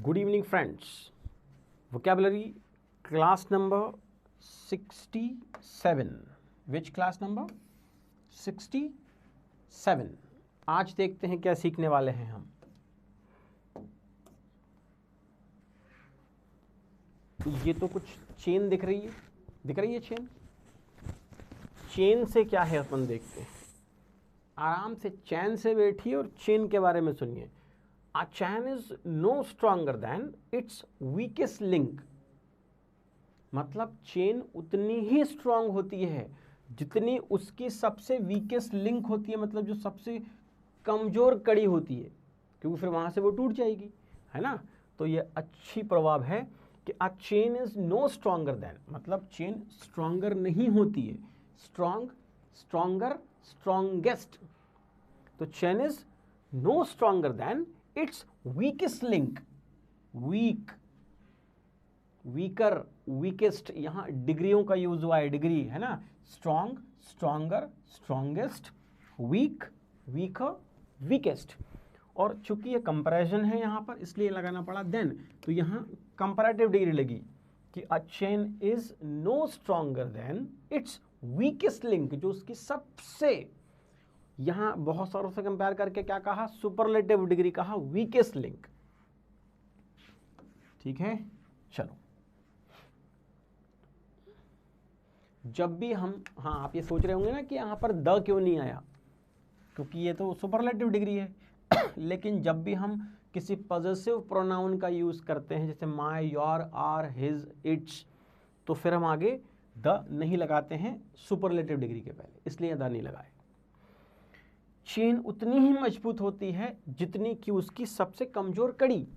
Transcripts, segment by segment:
Good evening, friends. Vocabulary class number 67. Which class number? 67. आज देखते हैं क्या सीखने वाले हैं हम. ये तो कुछ चेन दिख रही है चेन. चेन से क्या है अपन देखते हैं. आराम से चैन से बैठिए और चेन के बारे में सुनिए. A chain is no stronger than its weakest link. मतलब चेन उतनी ही स्ट्रांग होती है जितनी उसकी सबसे वीकेस्ट लिंक होती है, मतलब जो सबसे कमजोर कड़ी होती है, क्योंकि फिर वहां से वो टूट जाएगी, है ना. तो ये अच्छी प्रभाव है कि a chain is no stronger than, मतलब चेन स्ट्रॉन्गर नहीं होती है. Strong, stronger, strongest. तो chain is no stronger than its weakest link. Weak, weaker, weakest, यहां डिग्रियों का यूज हुआ है. डिग्री है ना. Strong, stronger, strongest, weak, weaker, weakest. और चूंकि ये कंपैरिजन है यहां पर, इसलिए लगाना पड़ा देन. तो यहां कंपैरेटिव डिग्री लगी कि a chain is no stronger than its weakest link, जो उसकी सबसे, यहां बहुत सारों से कंपेयर करके क्या कहा, सुपरलेटिव डिग्री कहा, वीकेस्ट लिंक. ठीक है. चलो, जब भी हम, हाँ आप ये सोच रहे होंगे ना कि यहां पर द क्यों नहीं आया, क्योंकि ये तो सुपरलेटिव डिग्री है. लेकिन जब भी हम किसी पॉजेसिव प्रोनाउन का यूज करते हैं, जैसे my, your, our, his, its, तो फिर हम आगे द नहीं लगाते हैं सुपरलेटिव डिग्री के पहले, इसलिए द नहीं लगाए. चेन उतनी ही मजबूत होती है जितनी कि उसकी सबसे कमजोर कड़ी.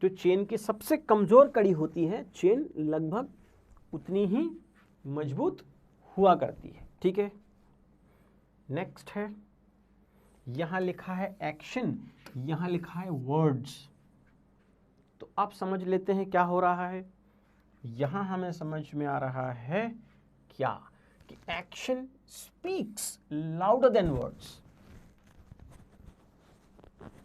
जो चेन की सबसे कमजोर कड़ी होती है, चेन लगभग उतनी ही मजबूत हुआ करती है. ठीक है. नेक्स्ट है, यहां लिखा है एक्शन, यहां लिखा है वर्ड्स. तो आप समझ लेते हैं क्या हो रहा है. यहां हमें समझ में आ रहा है क्या कि action speaks louder than words.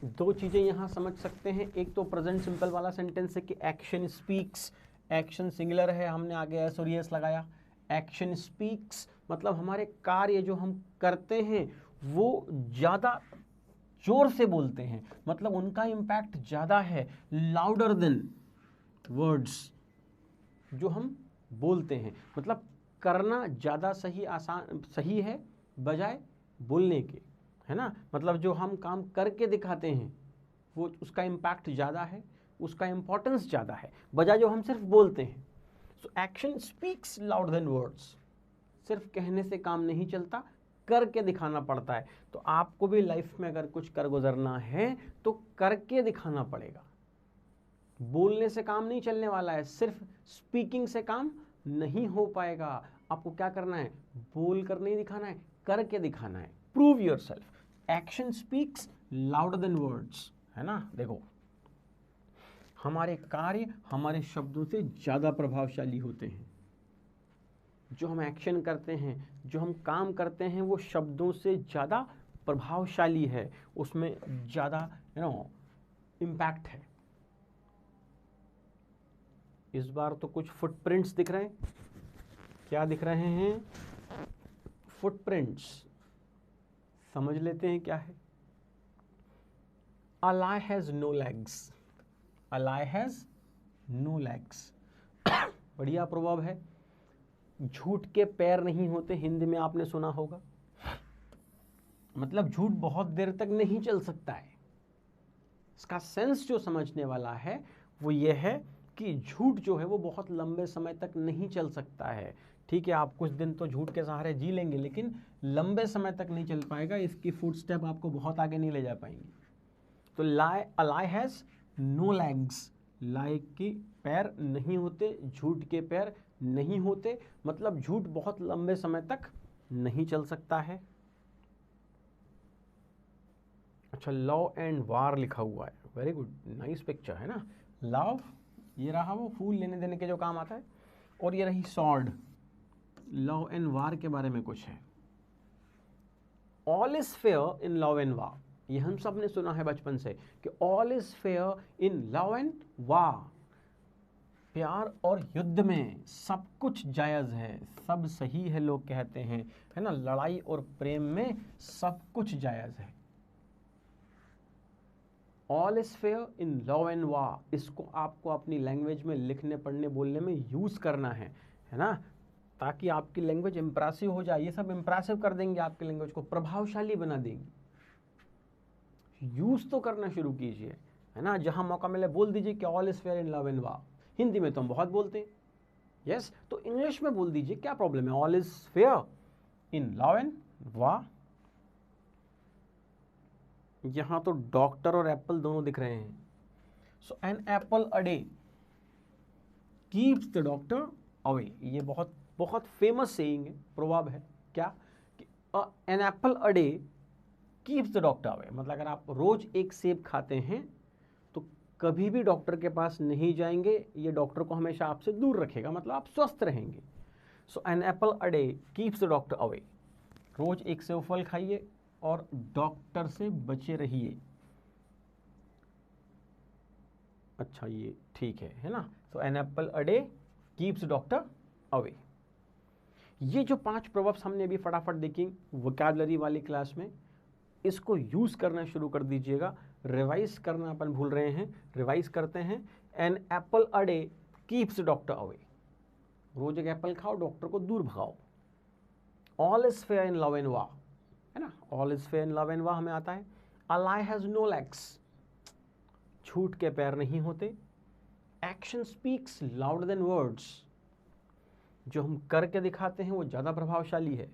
दो चीजें यहां समझ सकते हैं. एक तो प्रेजेंट सिंपल वाला सेंटेंस है कि एक्शन स्पीक्स, एक्शन सिंगुलर है, हमने आगे एस और एस लगाया. एक्शन स्पीक्स मतलब हमारे कार्य जो हम करते हैं वो ज्यादा जोर से बोलते हैं, मतलब उनका इंपैक्ट ज्यादा है, लाउडर देन वर्ड्स. जो हम बोलते हैं, मतलब करना ज़्यादा सही, आसान, सही है बजाय बोलने के, है ना. मतलब जो हम काम करके दिखाते हैं वो, उसका इम्पैक्ट ज़्यादा है, उसका इम्पोर्टेंस ज़्यादा है, बजाय जो हम सिर्फ बोलते हैं. So action speaks louder than words. सिर्फ कहने से काम नहीं चलता, करके दिखाना पड़ता है. तो आपको भी लाइफ में अगर कुछ कर गुजरना है तो करके दिखाना पड़ेगा. बोलने से काम नहीं चलने वाला है, सिर्फ स्पीकिंग से काम नहीं हो पाएगा. आपको क्या करना है, बोल कर नहीं दिखाना है, करके दिखाना है. Prove yourself. Action speaks louder than words, है ना. देखो, हमारे कार्य हमारे शब्दों से ज्यादा प्रभावशाली होते हैं. जो हम एक्शन करते हैं, जो हम काम करते हैं, वो शब्दों से ज्यादा प्रभावशाली है, उसमें ज्यादा इम्पैक्ट है. इस बार तो कुछ फुटप्रिंट्स दिख रहे हैं. क्या दिख रहे हैं? फुटप्रिंट्स. समझ लेते हैं क्या है. A lie has no legs. A lie has no legs. बढ़िया प्रभाव है. झूठ के पैर नहीं होते, हिंदी में आपने सुना होगा. मतलब झूठ बहुत देर तक नहीं चल सकता है. इसका सेंस जो समझने वाला है वो ये है कि झूठ जो है वो बहुत लंबे समय तक नहीं चल सकता है. ठीक है, आप कुछ दिन तो झूठ के सहारे जी लेंगे, लेकिन लंबे समय तक नहीं चल पाएगा. इसकी फुटस्टेप आपको बहुत आगे नहीं ले जा पाएंगे. तो अ लाई हैज नो लेग्स. लाई के पैर नहीं होते, झूठ के पैर नहीं होते, मतलब झूठ बहुत लंबे समय तक नहीं चल सकता है. अच्छा, लव एंड वार लिखा हुआ है. वेरी गुड, नाइस पिक्चर, है ना. लव, ये रहा वो फूल लेने देने के जो काम आता है, और ये रही सॉर्ड. लव एंड वार के बारे में कुछ है. All is fair in love and वार. ये हम सब ने सुना है बचपन से कि all is fair in love and वार, प्यार और युद्ध में सब कुछ जायज़ है, सब सही है लोग कहते हैं, है ना। लड़ाई और प्रेम में सब कुछ जायज़ है। All is fair in love and वार, इसको आपको अपनी लैंग्वेज में लिखने पढ़ने बोलने में यूज़ करना है ना, ताकि आपकी लैंग्वेज इम्प्रेसिव हो जाए। ये सब इम्प्रेसिव कर देंगे, आपकी लैंग्वेज को प्रभावशाली बना देंगी। यूज़ तो करना शुरू कीजिए, है ना। जहां मौका मिले बोल दीजिए कि all is fair in love and वार। हिंदी में तो हम बहुत बोलते हैं, यस, तो इंग्लिश में बोल दीजिए, क्या प्रॉब्लम है। All is fair in love and war. यहां तो डॉक्टर और एप्पल दोनों दिख रहे हैं। So an apple a day keeps the doctor away. ये बहुत बहुत फेमस सेइंग है, प्रोवर्ब है। क्या कि an apple a day keeps the doctor away, मतलब अगर आप रोज एक सेब खाते हैं तो कभी भी डॉक्टर के पास नहीं जाएंगे, ये डॉक्टर को हमेशा आपसे दूर रखेगा, मतलब आप स्वस्थ रहेंगे। So an apple a day keeps the doctor away. रोज एक सेब फल खाइए और डॉक्टर से बचे रहिए। अच्छा, ये ठीक है ना। So an apple a day keeps doctor away. ये जो 5 प्रोवर्ब्स हमने अभी फटाफट देखी वोकैबुलरी वाली क्लास में, इसको यूज करना शुरू कर दीजिएगा। रिवाइज करना अपन भूल रहे हैं, रिवाइज करते हैं। An apple a day keeps doctor away, रोज एक एप्पल खाओ, डॉक्टर को दूर भगाओ। All is fair in love and war, है ना। All is fair in love and war हमें आता है। A lie has no legs, झूठ के पैर नहीं होते। Action speaks louder than words, जो हम करके दिखाते हैं वो ज़्यादा प्रभावशाली है।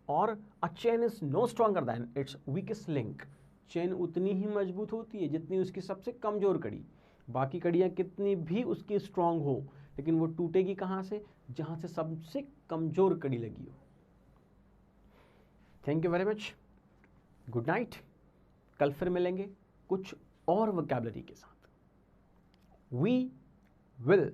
और a chain is no stronger than its weakest link, chain उतनी ही मजबूत होती है जितनी उसकी सबसे कमज़ोर कड़ी। बाकी कड़ियाँ कितनी भी उसकी स्ट्रांग हो, लेकिन वो टूटेगी कहाँ से, जहाँ से सबसे कमज़ोर कड़ी लगी हो। Thank you very much, good night. कल फिर मिलेंगे कुछ और वोकैबुलरी के साथ। We will